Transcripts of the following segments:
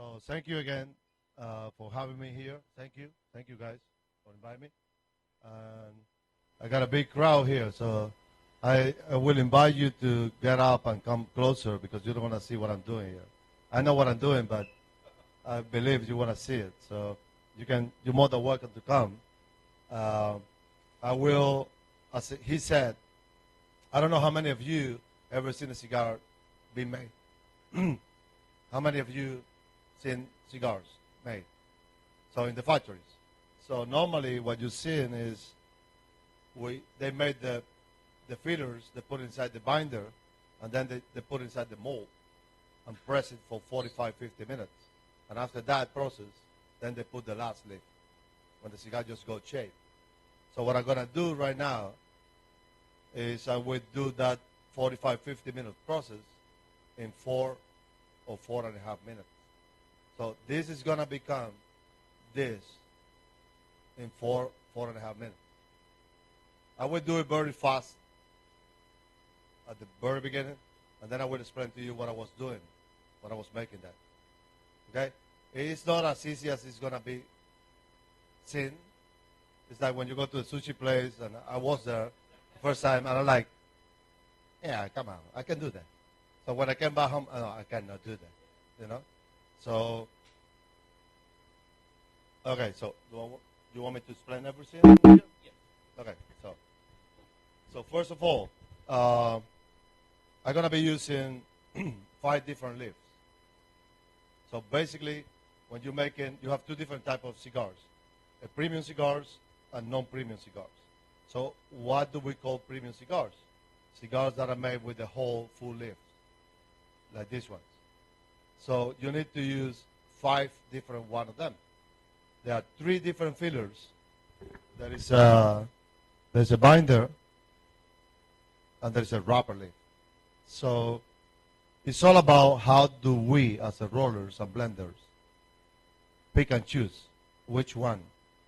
So thank you again for having me here. Thank you. Thank you guys for inviting me. And I got a big crowd here, so I will invite you to get up and come closer because you don't want to see what I'm doing here. I know what I'm doing, but I believe you want to see it. So you're more than welcome to come. I will, as he said, I don't know how many of you ever seen a cigar being made. How many of you seen cigars made? So in the factories. So normally what you're seeing is they made the fillers, they put inside the binder, and then they put inside the mold and press it for 45, 50 minutes. And after that process, then they put the last leaf when the cigar just goes shaped. So what I'm going to do right now is I will do that 45, 50 minute process in 4 or 4.5 minutes. So this is going to become this in 4.5 minutes. I will do it very fast at the very beginning, and then I will explain to you what I was doing when I was making that. Okay? It's not as easy as it's going to be seen. It's like when you go to a sushi place, and I was there the first time, and I'm like, yeah, come on, I can do that. So when I came back home, no, I cannot do that, you know? So, okay, so do you want me to explain everything? Yes. Okay, so first of all, I'm going to be using 5 different leaves. So basically, when you're making, you have 2 different types of cigars, premium cigars and non-premium cigars. So what do we call premium cigars? Cigars that are made with the whole full leaf, like these ones. So you need to use 5 different one of them. There are 3 different fillers. There's a binder, and there's a wrapper leaf. So it's all about how do we, as a rollers and blenders, pick and choose which one.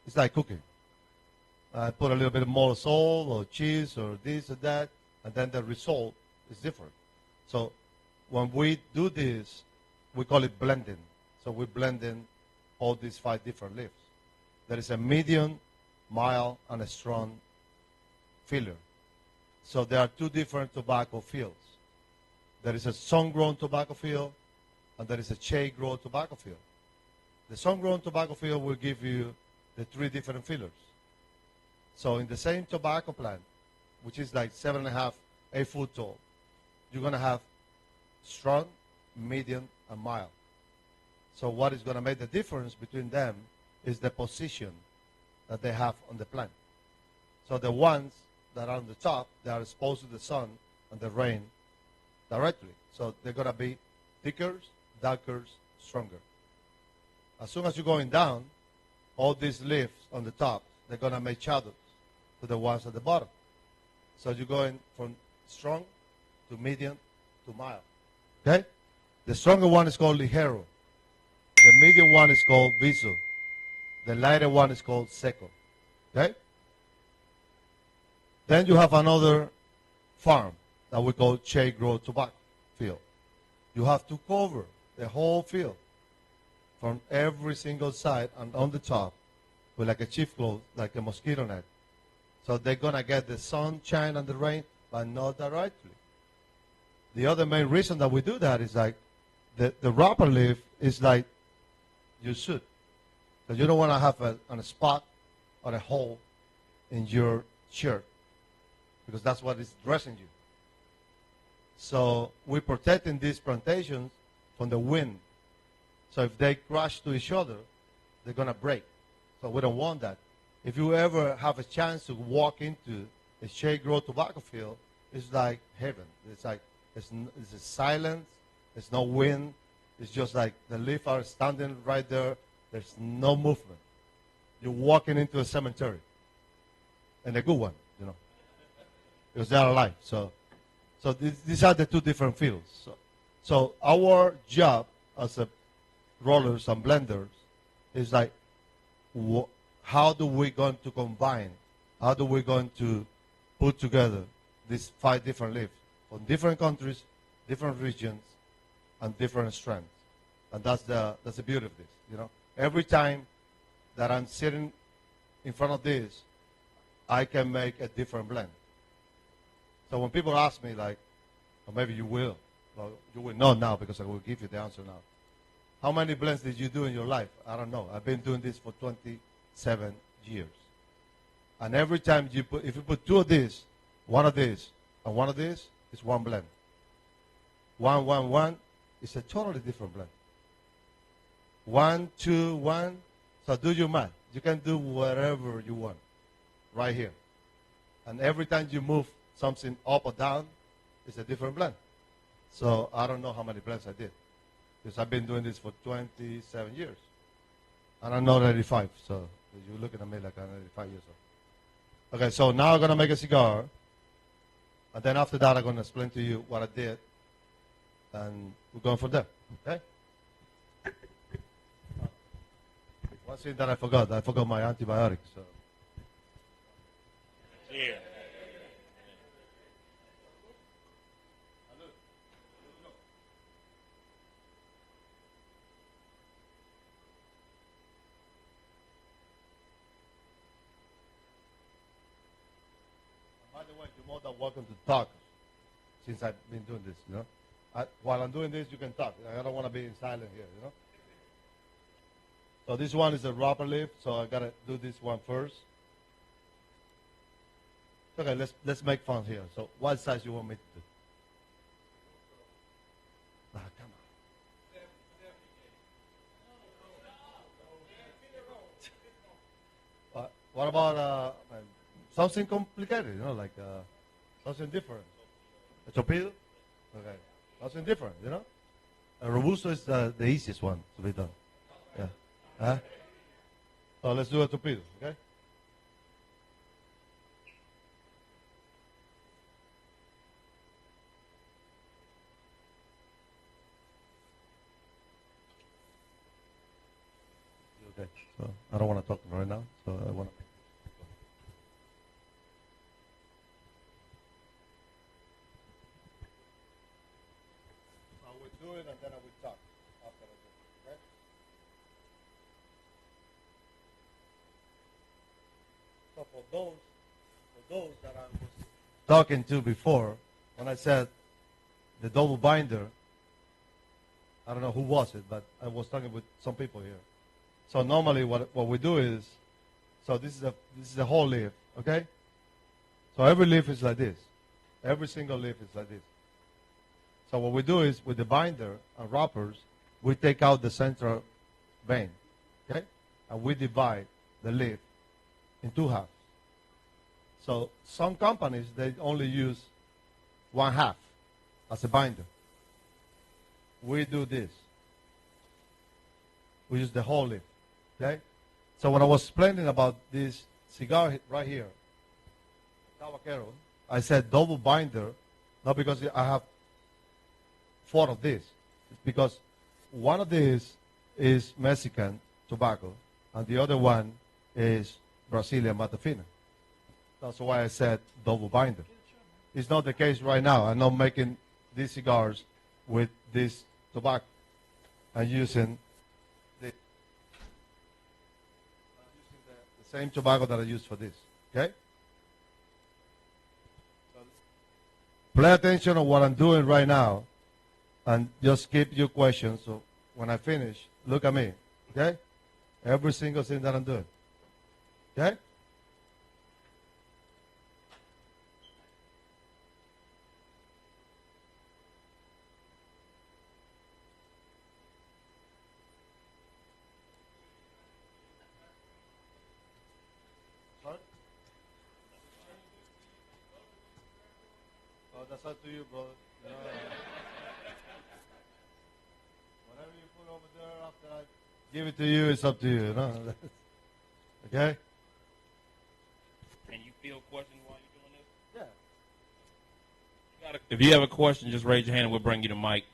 It's like cooking. I put a little bit more salt or cheese or this or that, and then the result is different. So when we do this, we call it blending. So we blend in all these 5 different leaves. There is a medium, mild, and a strong filler. So there are 2 different tobacco fields. There is a sun-grown tobacco field, and there is a shade-grown tobacco field. The sun-grown tobacco field will give you the 3 different fillers. So in the same tobacco plant, which is like 7.5, 8 foot tall, you're going to have strong, medium, and mild. So what is going to make the difference between them is the position that they have on the plant. So the ones that are on the top, they are exposed to the sun and the rain directly. So they're going to be thicker, darker, stronger. As soon as you're going down, all these leaves on the top, they're going to make shadows to the ones at the bottom. So you're going from strong to medium to mild. Okay? The stronger one is called ligero. The medium one is called viso. The lighter one is called seco. Okay? Then you have another farm that we call shade-grown tobacco field. You have to cover the whole field from every single side and on the top with like a chief cloth, like a mosquito net. So they're going to get the sunshine and the rain, but not directly. The other main reason that we do that is like the wrapper leaf is like your suit. So you don't want to have a spot or a hole in your shirt because that's what is dressing you. So we're protecting these plantations from the wind. So if they crash to each other, they're going to break. So we don't want that. If you ever have a chance to walk into a shade-grown tobacco field, it's like heaven. It's like it's a silence. There's no wind. It's just like the leaves are standing right there. There's no movement. You're walking into a cemetery, and a good one, you know, because they are alive. So these are the 2 different fields. So our job as a rollers and blenders is like, how do we going to combine? How do we going to put together these 5 different leaves from different countries, different regions, and different strengths? And that's the beauty of this. Every time that I'm sitting in front of this, I can make a different blend. So when people ask me, like, or maybe you will, well, you will not now because I will give you the answer now. How many blends did you do in your life? I don't know. I've been doing this for 27 years. And every time if you put two of these, one of these, and one of these, it's one blend. One is a totally different blend. 1, 2, 1. So do your math. You can do whatever you want right here. And every time you move something up or down, it's a different blend. So I don't know how many blends I did. Because I've been doing this for 27 years. And I'm not 85, so you're looking at me like I'm 85 years old. Okay, so now I'm going to make a cigar. And then after that, I'm going to explain to you what I did. And we're going from there. Okay? One thing that I forgot my antibiotics. So. Yeah. By the way, you're more than welcome to talk since I've been doing this, while I'm doing this, you can talk. I don't want to be in silent here, So this one is a wrapper leaf, so I got to do this one first. Okay, let's make fun here. So what size you want me to do? Come on. What about something complicated, like something different? A torpedo? Okay. Something different, A Robusto is the easiest one to be done. Yeah. Huh? So let's do a torpedo, okay? Okay. So I don't want to talk right now, so I want to. I will do it and then I will talk after I do it, okay? So for those that I was talking to before, when I said the double binder, I don't know who was it, but I was talking with some people here. So normally what we do is, so this is a whole leaf, okay? So every leaf is like this. Every single leaf is like this. So what we do is with the binder and wrappers, we take out the central vein, okay? And we divide the leaf in two halves. So some companies, they only use one half as a binder. We do this. We use the whole leaf, okay? So when I was explaining about this cigar right here, Tabaquero, I said double binder, not because I have 4 of these. It's because one of these is Mexican tobacco, and the other one is Brazilian Matafina. That's why I said double binder. It's not the case right now. I'm not making these cigars with this tobacco. I'm using the same tobacco that I use for this. Okay? Pay attention to what I'm doing right now, and just keep your questions. So when I finish, look at me. Okay? Every single thing that I'm doing. Okay? Sorry? Oh, that's up to you, brother. Whatever you put over there after I give it to you, it's up to you. Okay? Can you field questions while you're doing this? Yeah. If you have a question, just raise your hand and we'll bring you the mic.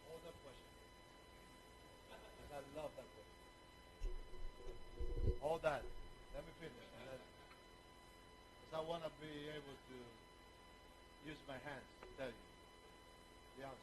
Hold that question. I love that question. Hold that. Let me finish. Because I want to be able to use my hands to tell you. Be honest.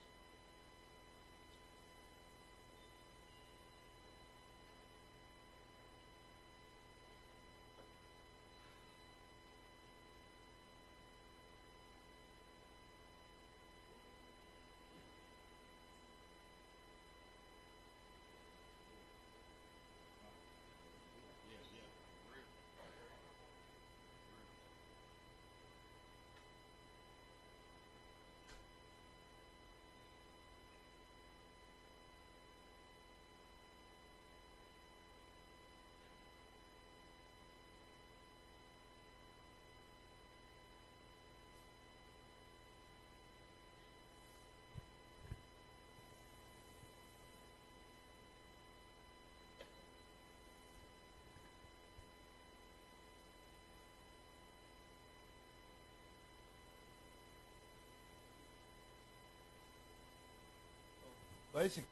Basically,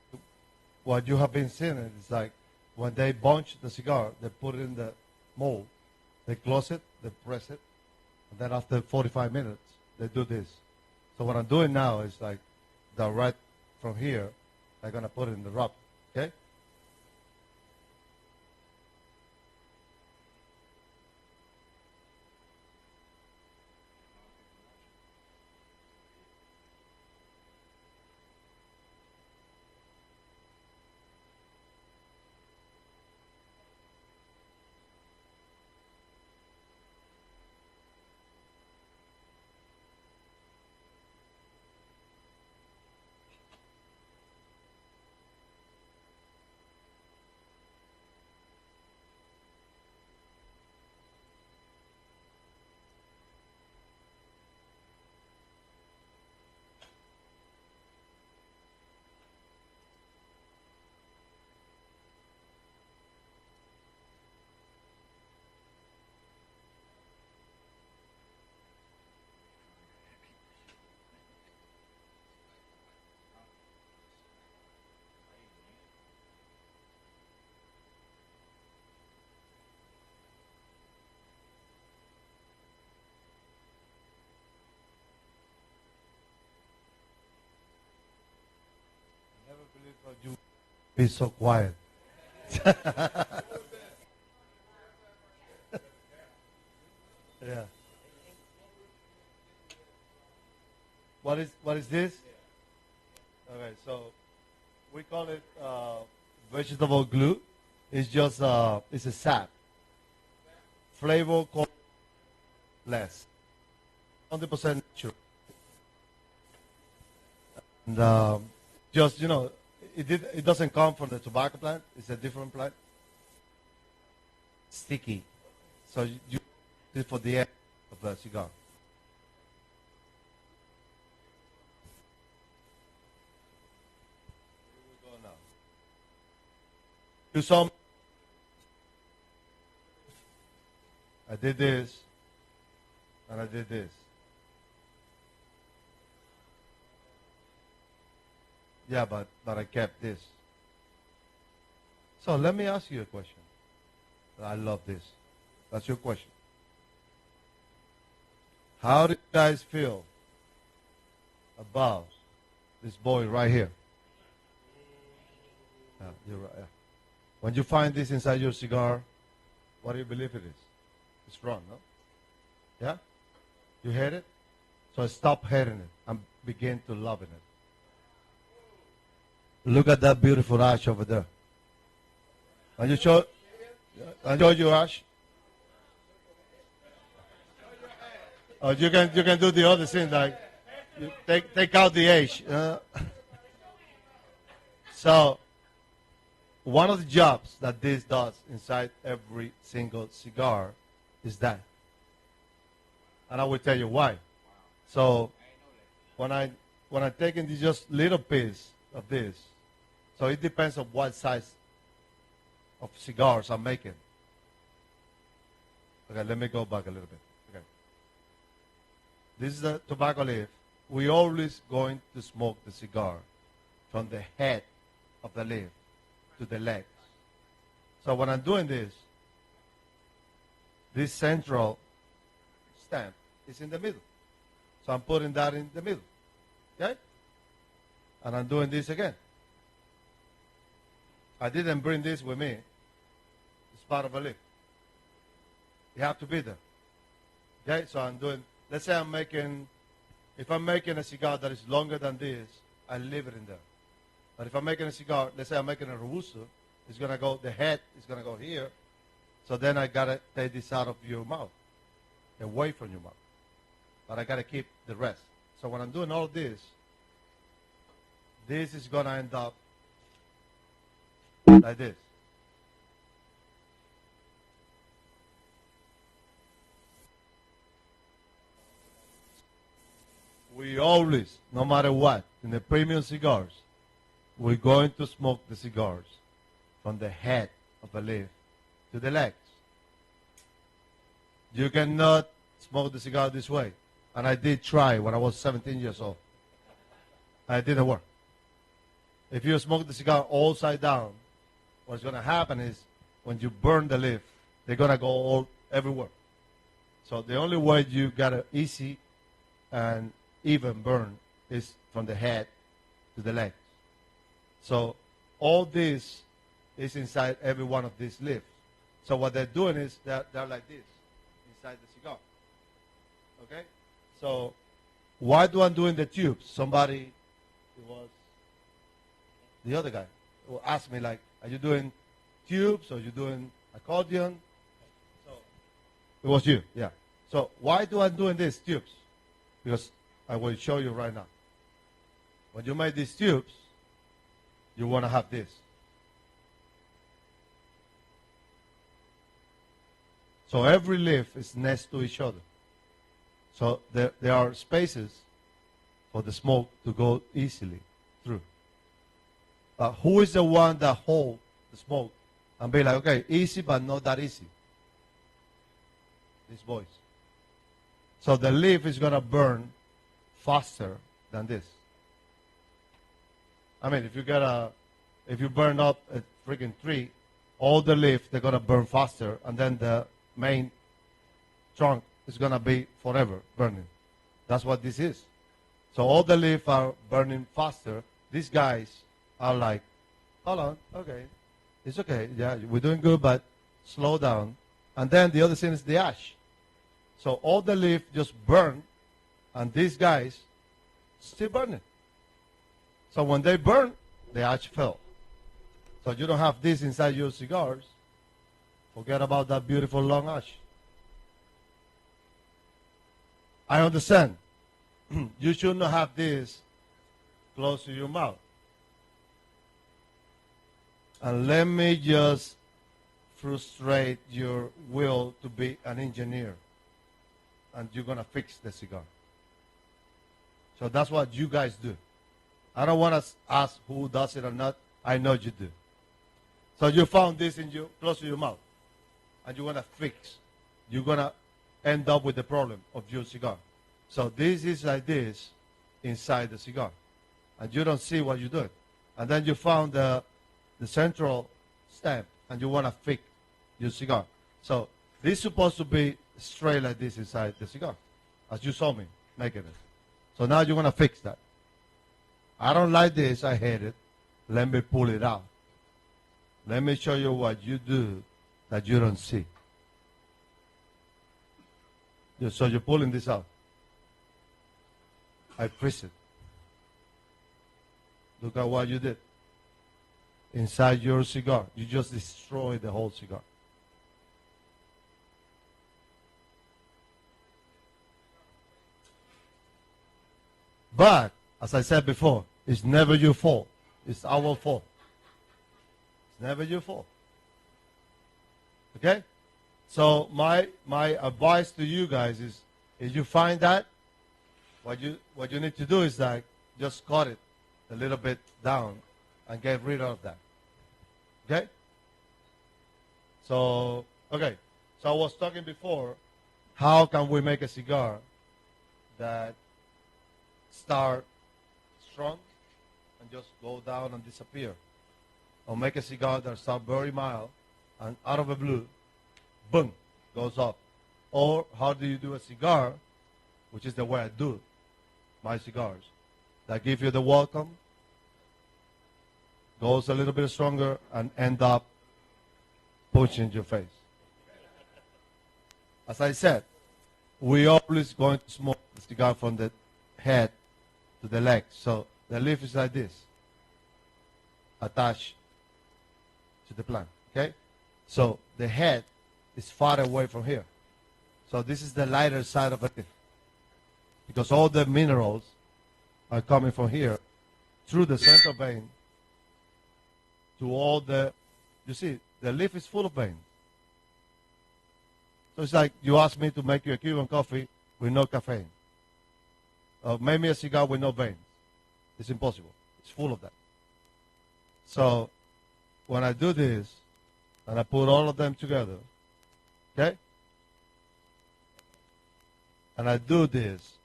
what you have been seeing is like when they bunch the cigar, they put it in the mold, they close it, they press it, and then after 45 minutes, they do this. So what I'm doing now is like direct from here, I'm going to put it in the wrap, okay? I never believed that you would be so quiet. Yeah. What is this? Okay, so we call it vegetable glue. It's just it's a sap. Flavor called less. 100% natural. And just it doesn't come from the tobacco plant. It's a different plant. Sticky. So you use it for the end of the cigar. Here we go now. Do some. I did this, and I did this. Yeah, but I kept this. So let me ask you a question. I love this. That's your question. How do you guys feel about this boy right here? Yeah, you're right. Yeah. When you find this inside your cigar, what do you believe it is? It's wrong, no? Yeah? You hate it? So stop hating it and begin to loving it. Look at that beautiful ash over there. And you show your ash? Or you can do the other thing, like you take out the ash. So one of the jobs that this does inside every single cigar is that. And I will tell you why. So when I'm taking this just little piece of this, so it depends on what size of cigars I'm making. Okay, let me go back a little bit. Okay. This is the tobacco leaf. We always going to smoke the cigar from the head of the leaf to the legs. So when I'm doing this central stamp is in the middle. So I'm putting that in the middle. Okay? And I'm doing this again. I didn't bring this with me. It's part of a leaf. You have to be there. Okay? So I'm doing, let's say if I'm making a cigar that is longer than this, I leave it in there. But if I'm making a cigar, let's say I'm making a Robusto, it's going to go, the head is going to go here. So then I got to take this out of your mouth, away from your mouth. But I got to keep the rest. So when I'm doing all this is going to end up like this. We always, no matter what, in the premium cigars, we're going to smoke the cigars from the head of the leaf to the legs. You cannot smoke the cigar this way. And I did try when I was 17 years old. And it didn't work. If you smoke the cigar all side down, what's going to happen is when you burn the leaf, they're going to go all everywhere. So the only way you got an easy and even burn is from the head to the legs. So all this is inside every one of these leaves. So what they're doing is they're like this inside the cigar. Okay? So why do I doing the tubes? Somebody, it was the other guy, who asked me like, are you doing tubes or you doing accordion? So it was you, yeah. So why do I doing these tubes? Because I will show you right now. When you make these tubes, you want to have this. So every leaf is next to each other. So there are spaces for the smoke to go easily through. Who is the one that holds the smoke and be like, okay, easy but not that easy? These boys. So the leaf is going to burn faster than this. I mean, if you burn up a freaking tree, all the leaf, they're going to burn faster, and then the main trunk is going to be forever burning. That's what this is. So all the leaves are burning faster. These guys are like, hold on, okay, it's okay, yeah, we're doing good, but slow down. And then the other thing is the ash. So all the leaf just burn, and these guys still burning. So when they burn, the ash fell. So you don't have this inside your cigars. Forget about that beautiful long ash. I understand. You should not have this close to your mouth. And let me just frustrate your will to be an engineer. And you're going to fix the cigar. So that's what you guys do. I don't want to ask who does it or not. I know you do. So you found this in you close to your mouth. And you want to fix. You're going to end up with the problem of your cigar. So this is like this inside the cigar. And you don't see what you're doing. And then you found the central stamp. And you want to fix your cigar. So this is supposed to be straight like this inside the cigar. As you saw me making it. So now you want to fix that. I don't like this. I hate it. Let me pull it out. Let me show you what you do that you don't see. So you're pulling this out. I freeze it. Look at what you did. Inside your cigar. You just destroyed the whole cigar. But, as I said before, it's never your fault. It's our fault. It's never your fault. Okay? So my advice to you guys is, if you find that, what you need to do is like just cut it a little bit down and get rid of that. Okay? So, okay. So I was talking before, how can we make a cigar that start strong and just go down and disappear? Or make a cigar that starts very mild and out of the blue, boom, goes up. Or how do you do a cigar, which is the way I do, my cigars, that give you the welcome, goes a little bit stronger, and end up pushing your face. As I said, we always going to smoke the cigar from the head to the legs. So the leaf is like this, attached to the plant. Okay? So the head is far away from here. So this is the lighter side of the leaf. Because all the minerals are coming from here through the central vein to all the, you see, the leaf is full of veins. So it's like you ask me to make you a Cuban coffee with no caffeine. Or make me a cigar with no veins. It's impossible. It's full of that. So when I do this, and I put all of them together, okay? And I do this.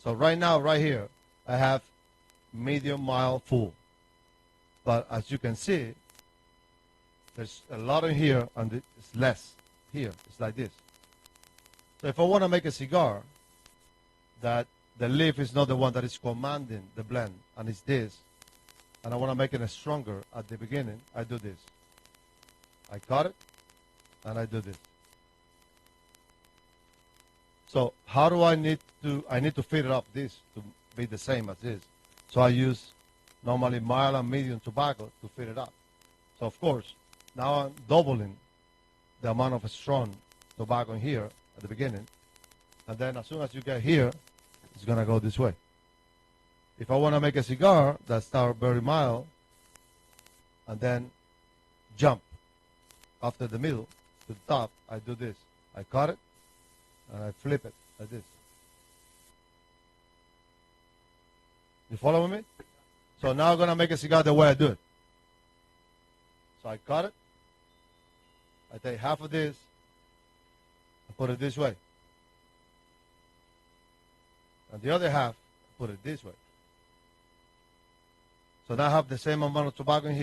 So right now, right here, I have medium, mild, full. But as you can see, there's a lot in here and it's less here. It's like this. So if I want to make a cigar that the leaf is not the one that is commanding the blend, and it's this, and I want to make it stronger at the beginning, I do this. I cut it, and I do this. So how do I need to fit it up this to be the same as this. So I use normally mild and medium tobacco to fit it up. So of course, now I'm doubling the amount of strong tobacco in here at the beginning. And then as soon as you get here, it's going to go this way. If I want to make a cigar that starts very mild and then jump after the middle to the top, I do this. I cut it and I flip it like this. You follow me? So now I'm going to make a cigar the way I do it. So I cut it. I take half of this and put it this way. And the other half, put it this way. So now I have the same amount of tobacco in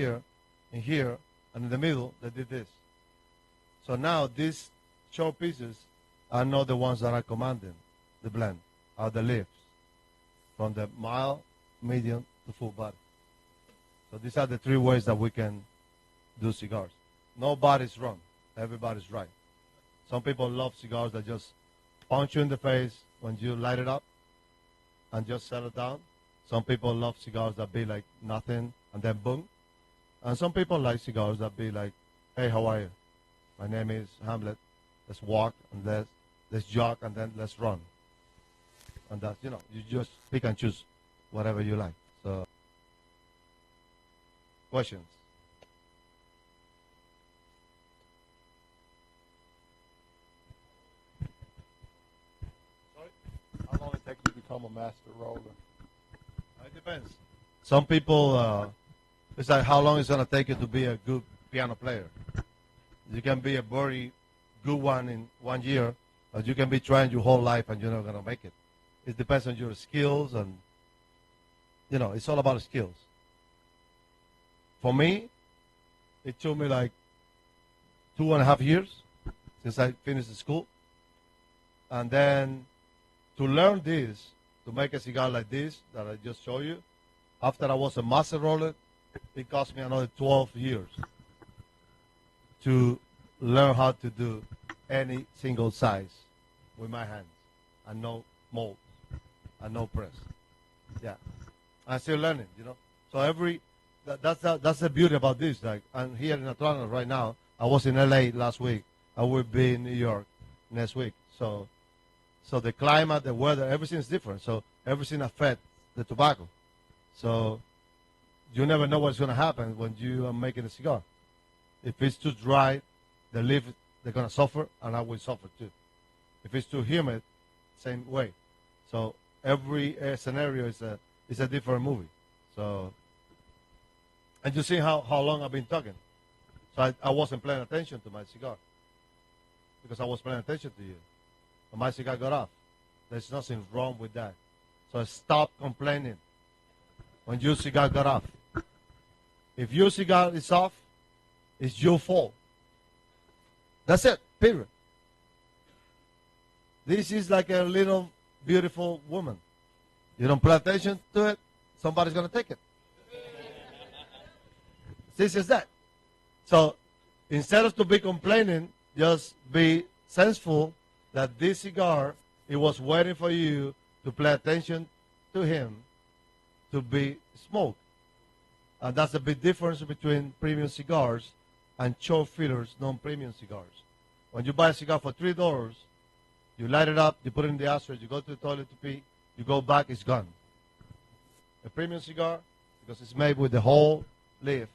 here, and in the middle, they did this. So now these short pieces are not the ones that are commanding the blend, are the leaves, from the mild, medium, to full body. So these are the three ways that we can do cigars. Nobody's wrong. Everybody's right. Some people love cigars that just punch you in the face when you light it up and just settle down. Some people love cigars that be like nothing and then boom. And some people like cigars that be like, hey, how are you? My name is Hamlet. Let's walk and let's jog and then let's run. And that's, you just pick and choose whatever you like. So, questions? Sorry? How long it take you to become a master roller? It depends. Some people, it's like how long it's going to take you to be a good piano player. You can be a very good one in 1 year, but you can be trying your whole life and you're not going to make it. It depends on your skills and, it's all about skills. For me, it took me like 2.5 years since I finished the school. And then to learn this, to make a cigar like this that I just showed you, after I was a master roller, it cost me another 12 years to learn how to do any single size with my hands and no mold and no press. Yeah, I'm still learning, So that's the beauty about this. Like I'm here in Atlanta right now. I was in LA last week. I will be in New York next week. So the climate, the weather, everything is different. So everything affects the tobacco. So you never know what's going to happen when you are making a cigar. If it's too dry, the leaf, they're going to suffer, and I will suffer too. If it's too humid, same way. So every scenario is a different movie. So, and you see how long I've been talking. So I wasn't paying attention to my cigar because I was paying attention to you. And my cigar got off. There's nothing wrong with that. So stop complaining when your cigar got off. If your cigar is off, it's your fault. That's it, period. This is like a little beautiful woman. You don't pay attention to it, somebody's going to take it. This is that. So instead of to be complaining, just be sensible that this cigar, it was waiting for you to pay attention to him to be smoked. And that's the big difference between premium cigars and choke fillers, non-premium cigars. When you buy a cigar for $3, you light it up, you put it in the ashtray, you go to the toilet to pee, you go back, it's gone. A premium cigar, because it's made with the whole leaf,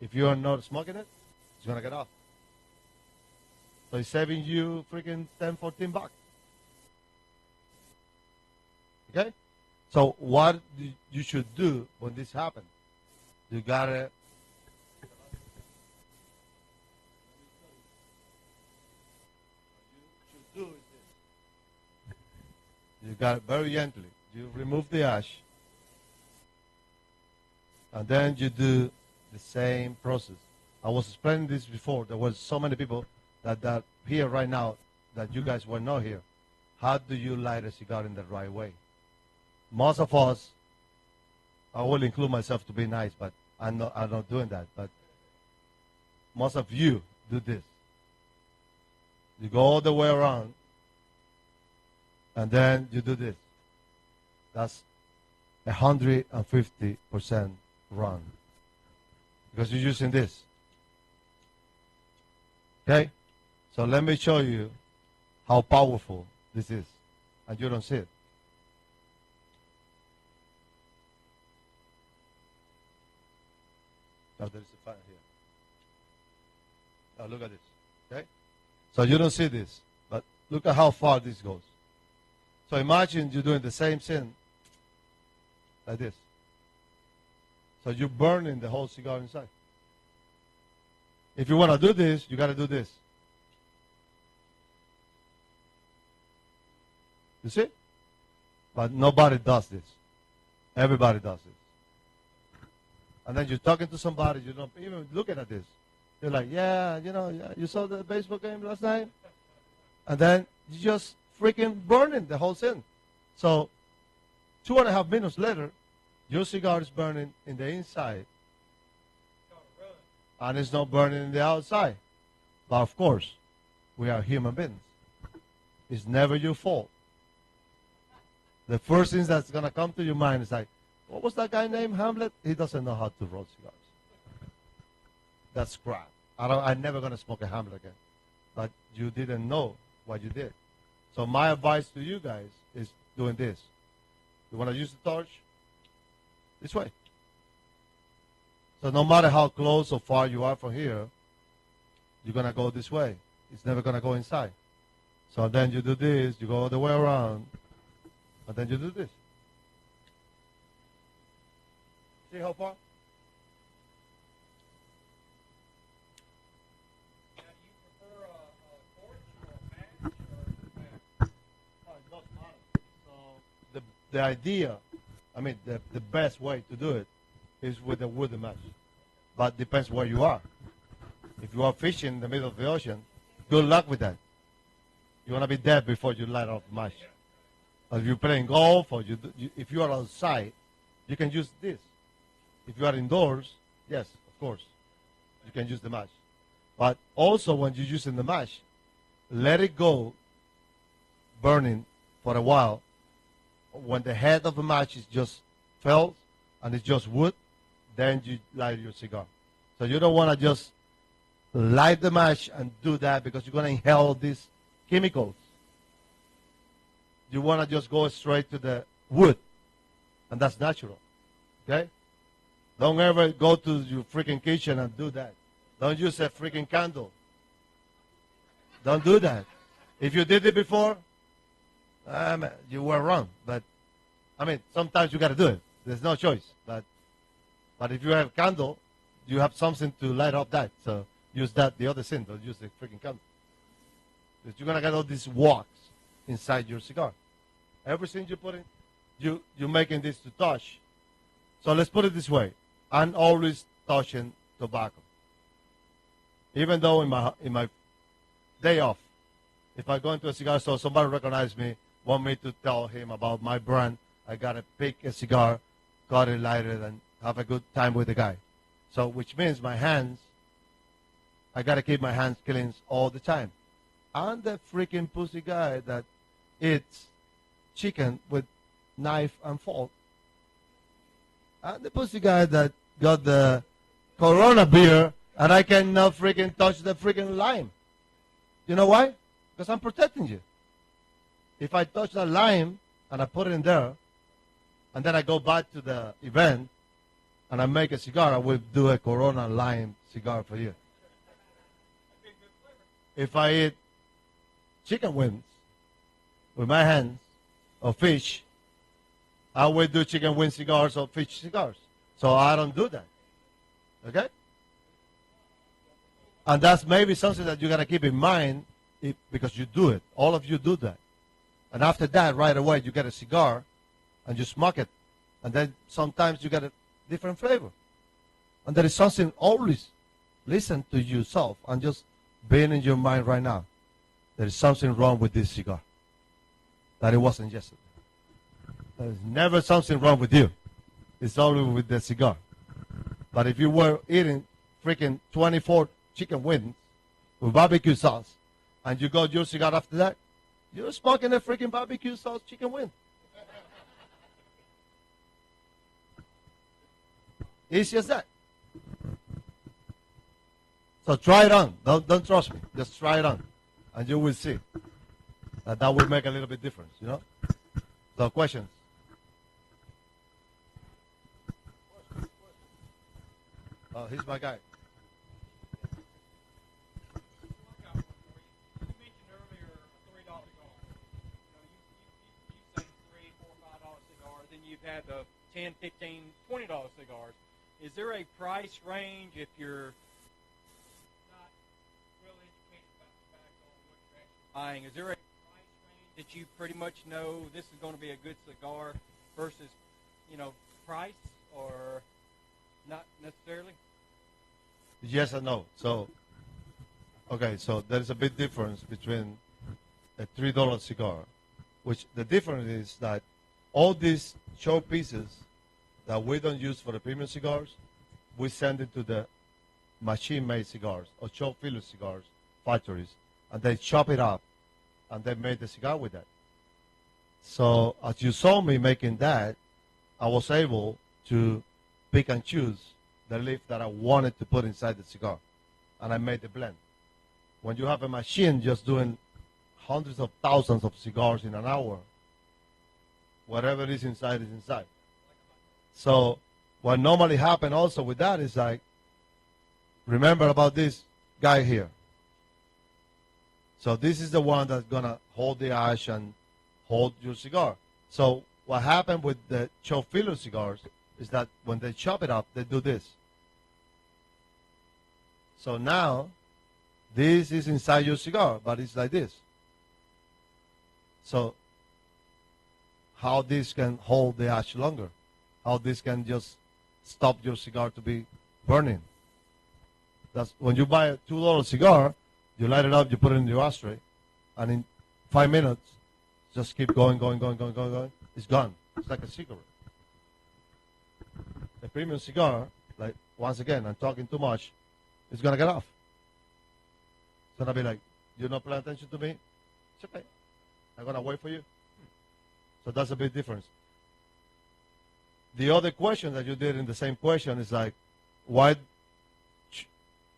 if you are not smoking it, it's going to get off. So it's saving you freaking 10, 14 bucks. Okay? So what you should do when this happens, you got to you got it very gently. You remove the ash, and then you do the same process. I was explaining this before. There was so many people that here right now that you guys were not here. How do you light a cigar in the right way? Most of us, I will include myself to be nice, but I'm not doing that. But most of you do this. You go all the way around, and then you do this. That's 150% wrong. Because you're using this. Okay? So let me show you how powerful this is. And you don't see it. Now there is a fire here. Now look at this. Okay? So you don't see this. But look at how far this goes. So imagine you're doing the same thing like this. So you're burning the whole cigar inside. If you want to do this, you got to do this. You see? But nobody does this. Everybody does this. And then you're talking to somebody, you don't even looking at this. You're like, yeah, you saw the baseball game last night? And then you just freaking burning the whole thing. So 2.5 minutes later, your cigar is burning in the inside. And it's not burning in the outside. But of course, we are human beings. It's never your fault. The first thing that's going to come to your mind is like, what was that guy named Hamlet? He doesn't know how to roll cigars. That's crap. I'm never going to smoke a Hamlet again. But you didn't know what you did. So my advice to you guys is doing this. You want to use the torch? This way. So no matter how close or far you are from here, you're going to go this way. It's never going to go inside. So then you do this, you go all the way around, and then you do this. See how far? Now, do you prefer a torch or a match or It doesn't matter. So the idea, the best way to do it is with a wooden match. But depends where you are. If you are fishing in the middle of the ocean, good luck with that. You want to be dead before you light off the match. If you're playing golf or if you are outside, you can use this. If you are indoors, yes, of course, you can use the match. But also when you're using the match, let it go burning for a while. When the head of the match is just felt and it's just wood, then you light your cigar. So you don't want to just light the match and do that because you're going to inhale these chemicals. You want to just go straight to the wood, and that's natural. Okay? Don't ever go to your freaking kitchen and do that. Don't use a freaking candle. Don't do that. If you did it before, you were wrong. But, sometimes you got to do it. There's no choice. But if you have a candle, you have something to light up that. So use that, the other thing. Don't use the freaking candle. Because you're going to get all these wax inside your cigar. Everything you put in, you're making this to touch. So let's put it this way. I'm always touching tobacco. Even though in my day off, if I go into a cigar store, somebody recognizes me, want me to tell him about my brand, I got to pick a cigar, cut it, light it, and have a good time with the guy. So, which means my hands, I got to keep my hands clean all the time. I'm the freaking pussy guy that eats chicken with knife and fork. I'm the pussy guy that got the Corona beer and I cannot freaking touch the freaking lime. You know why? Because I'm protecting you. If I touch that lime and I put it in there, and then I go back to the event and I make a cigar, I will do a Corona lime cigar for you. If I eat chicken wings with my hands or fish, I will do chicken wing cigars or fish cigars. So I don't do that. Okay? And that's maybe something that you got to keep in mind because you do it. All of you do that. And after that, right away, you get a cigar and you smoke it. And then sometimes you get a different flavor. And there is something always, listen to yourself and just being in your mind right now. There is something wrong with this cigar. That it wasn't yesterday. There is never something wrong with you. It's only with the cigar. But if you were eating freaking 24 chicken wings with barbecue sauce and you got your cigar after that, you're smoking a freaking barbecue sauce chicken wing. Easy as that. So try it on. Don't trust me. Just try it on. And you will see that will make a little bit difference, you know? So questions? Oh, he's my guy. I got one for you. You mentioned earlier a $3 cigar. You say $3, $4, $5 cigar. Then you've had the $10, $15, $20 cigars. Is there a price range if you're not well educated about tobacco and what you're actually buying? Is there a price range that you pretty much know this is going to be a good cigar versus, price or not necessarily? Yes and no. So, okay, so there's a big difference between a $3 cigar, which the difference is that all these show pieces that we don't use for the premium cigars, we send it to the machine-made cigars or choke filler cigars factories, and they chop it up, and they made the cigar with that. So as you saw me making that, I was able to pick and choose the leaf that I wanted to put inside the cigar, and I made the blend. When you have a machine just doing hundreds of thousands of cigars in an hour, whatever is inside is inside. So what normally happens also with that is like, remember about this guy here. So this is the one that's going to hold the ash and hold your cigar. So what happened with the choke filler cigars is that when they chop it up, they do this. So now, this is inside your cigar, but it's like this. So how this can hold the ash longer? How this can just stop your cigar to be burning? That's when you buy a $2 cigar, you light it up, you put it in your ashtray, and in 5 minutes, just keep going. It's gone. It's like a cigarette. A premium cigar, like, once again, I'm talking too much, it's going to get off. It's going to be like, you're not paying attention to me? It's okay. I'm going to wait for you. So that's a big difference. The other question that you did in the same question is like,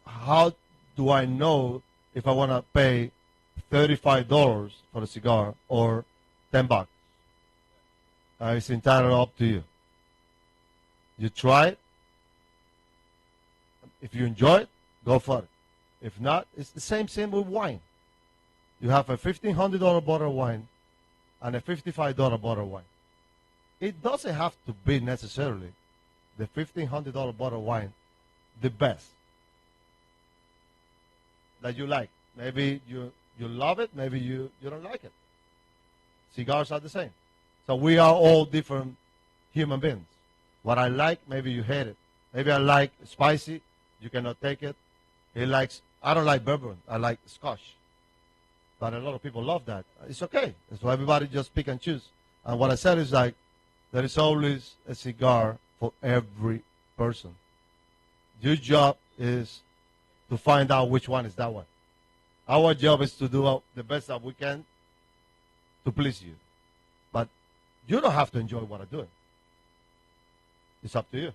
how do I know if I want to pay $35 for a cigar or $10? It's entirely up to you. You try it. If you enjoy it, go for it. If not, it's the same thing with wine. You have a $1,500 bottle of wine and a $55 bottle of wine. It doesn't have to be necessarily the $1,500 bottle of wine the best that you like. Maybe you love it, maybe you don't like it. Cigars are the same. So we are all different human beings. What I like, maybe you hate it. Maybe I like spicy, you cannot take it. I don't like bourbon, I like Scotch. But a lot of people love that. It's okay. So everybody just pick and choose. And what I said is like, there is always a cigar for every person. Your job is to find out which one is that one. Our job is to do the best that we can to please you. But you don't have to enjoy what I'm doing. It's up to you.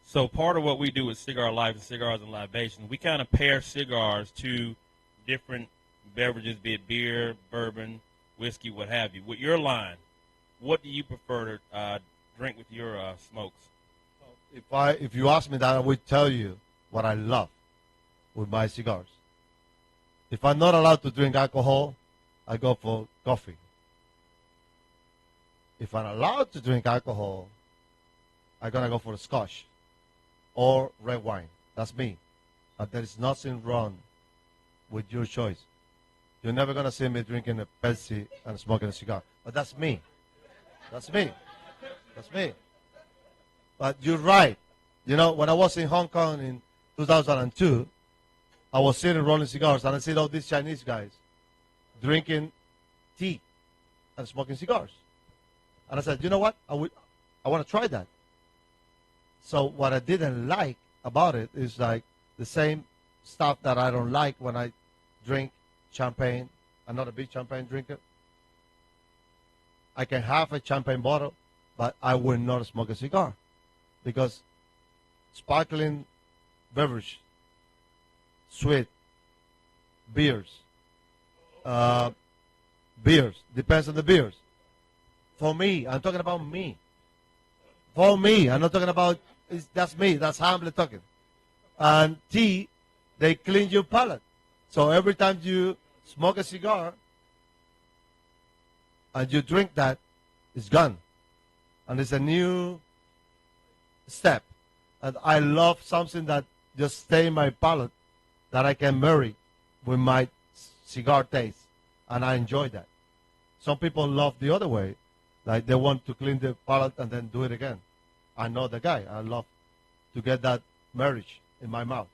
So part of what we do with Cigar Life and Cigars and Libations, we kind of pair cigars to different beverages, be it beer, bourbon, whiskey, what have you. With your line, what do you prefer to drink with your smokes? If you ask me that, I would tell you what I love with my cigars. If I'm not allowed to drink alcohol, I go for coffee. If I'm allowed to drink alcohol, I'm going to go for a scotch or red wine. That's me. But there is nothing wrong with your choice. You're never going to see me drinking a Pepsi and smoking a cigar. But that's me. That's me. That's me. But you're right. You know, when I was in Hong Kong in 2002, I was sitting rolling cigars, and I see all these Chinese guys drinking tea and smoking cigars. And I said, you know what? I want to try that. So what I didn't like about it is like the same stuff that I don't like when I drink champagne. I'm not a big champagne drinker. I can have a champagne bottle, but I will not smoke a cigar because sparkling beverage, sweet, beers, depends on the beers. For me, I'm talking about me. For me, I'm not talking about, that's me, that's Hamlet talking. And tea, they clean your palate. So every time you smoke a cigar and you drink that, it's gone. And it's a new step. And I love something that just stay in my palate that I can marry with my cigar taste. And I enjoy that. Some people love the other way. Like they want to clean the palate and then do it again. I know the guy. I love to get that marriage in my mouth.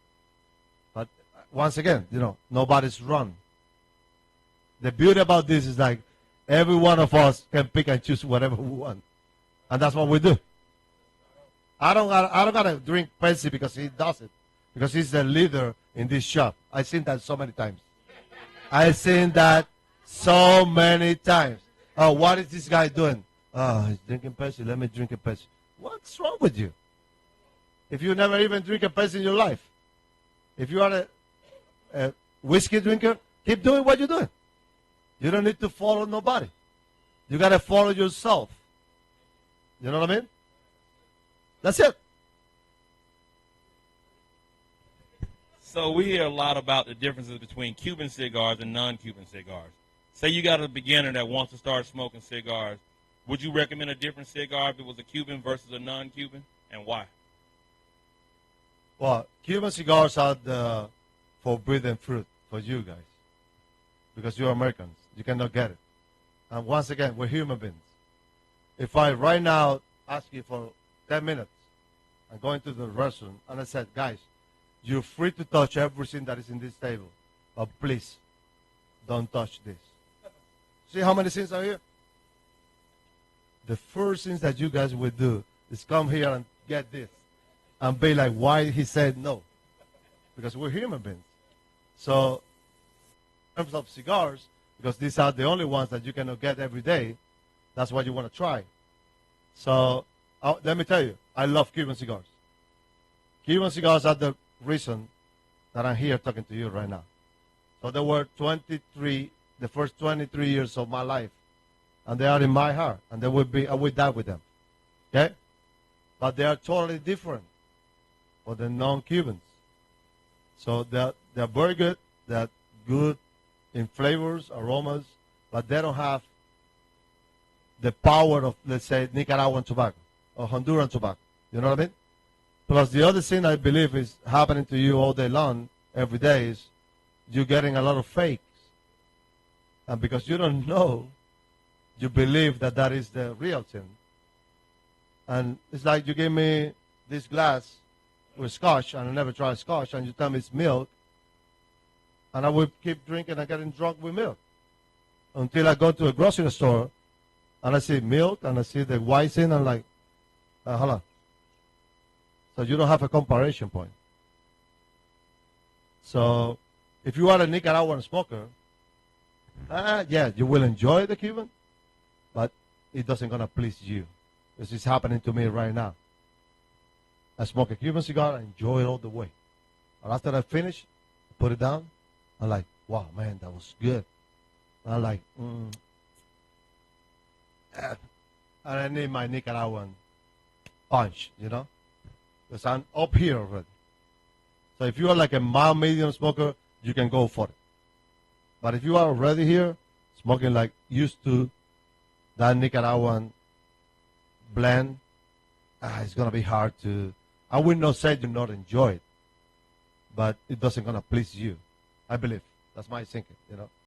But once again, you know, nobody's wrong. The beauty about this is like every one of us can pick and choose whatever we want. And that's what we do. I don't gotta drink Pepsi because he does it. Because he's the leader in this shop. I've seen that so many times. I've seen that so many times. Oh, what is this guy doing? Oh, he's drinking Pepsi. Let me drink a Pepsi. What's wrong with you? If you never even drink a Pepsi in your life. If you are a whiskey drinker, keep doing what you're doing. You don't need to follow nobody. You got to follow yourself. You know what I mean? That's it. So we hear a lot about the differences between Cuban cigars and non-Cuban cigars. Say you got a beginner that wants to start smoking cigars. Would you recommend a different cigar if it was a Cuban versus a non-Cuban, and why? Well, Cuban cigars are the forbidden fruit for you guys because you're Americans. You cannot get it. And once again, we're human beings. If I right now ask you for 10 minutes, I'm going to the restaurant, and I said, guys, you're free to touch everything that is in this table, but please don't touch this. See how many things are here? The first things that you guys would do is come here and get this and be like, why he said no? Because we're human beings. So in terms of cigars, because these are the only ones that you cannot get every day, that's what you want to try. So let me tell you, I love Cuban cigars. Cuban cigars are the reason that I'm here talking to you right now. So there were the first 23 years of my life, and they are in my heart, and I would die with them. Okay? But they are totally different for the non-Cubans. So they're very good. They're good in flavors, aromas, but they don't have the power of, let's say, Nicaraguan tobacco or Honduran tobacco. You know what I mean? Plus, the other thing I believe is happening to you all day long, every day, is you're getting a lot of fakes. And because you don't know, you believe that that is the real thing. And it's like you give me this glass with scotch, and I never tried scotch, and you tell me it's milk, and I would keep drinking and getting drunk with milk until I go to a grocery store and I see milk and I see the whites in. I'm like, hold on. So you don't have a comparison point. So if you are a Nicaraguan smoker, yeah, you will enjoy the Cuban, but it doesn't gonna please you. This is happening to me right now. I smoke a Cuban cigar, I enjoy it all the way. And after I finish, I put it down, I'm like, wow, man, that was good. And I'm like, and I need my Nicaraguan punch, you know? Because I'm up here already. So if you are like a mild medium smoker, you can go for it. But if you are already here, smoking like used to that Nicaraguan blend, it's going to be hard to, I will not say do not enjoy it, but it doesn't going to please you. I believe. That's my thinking, you know.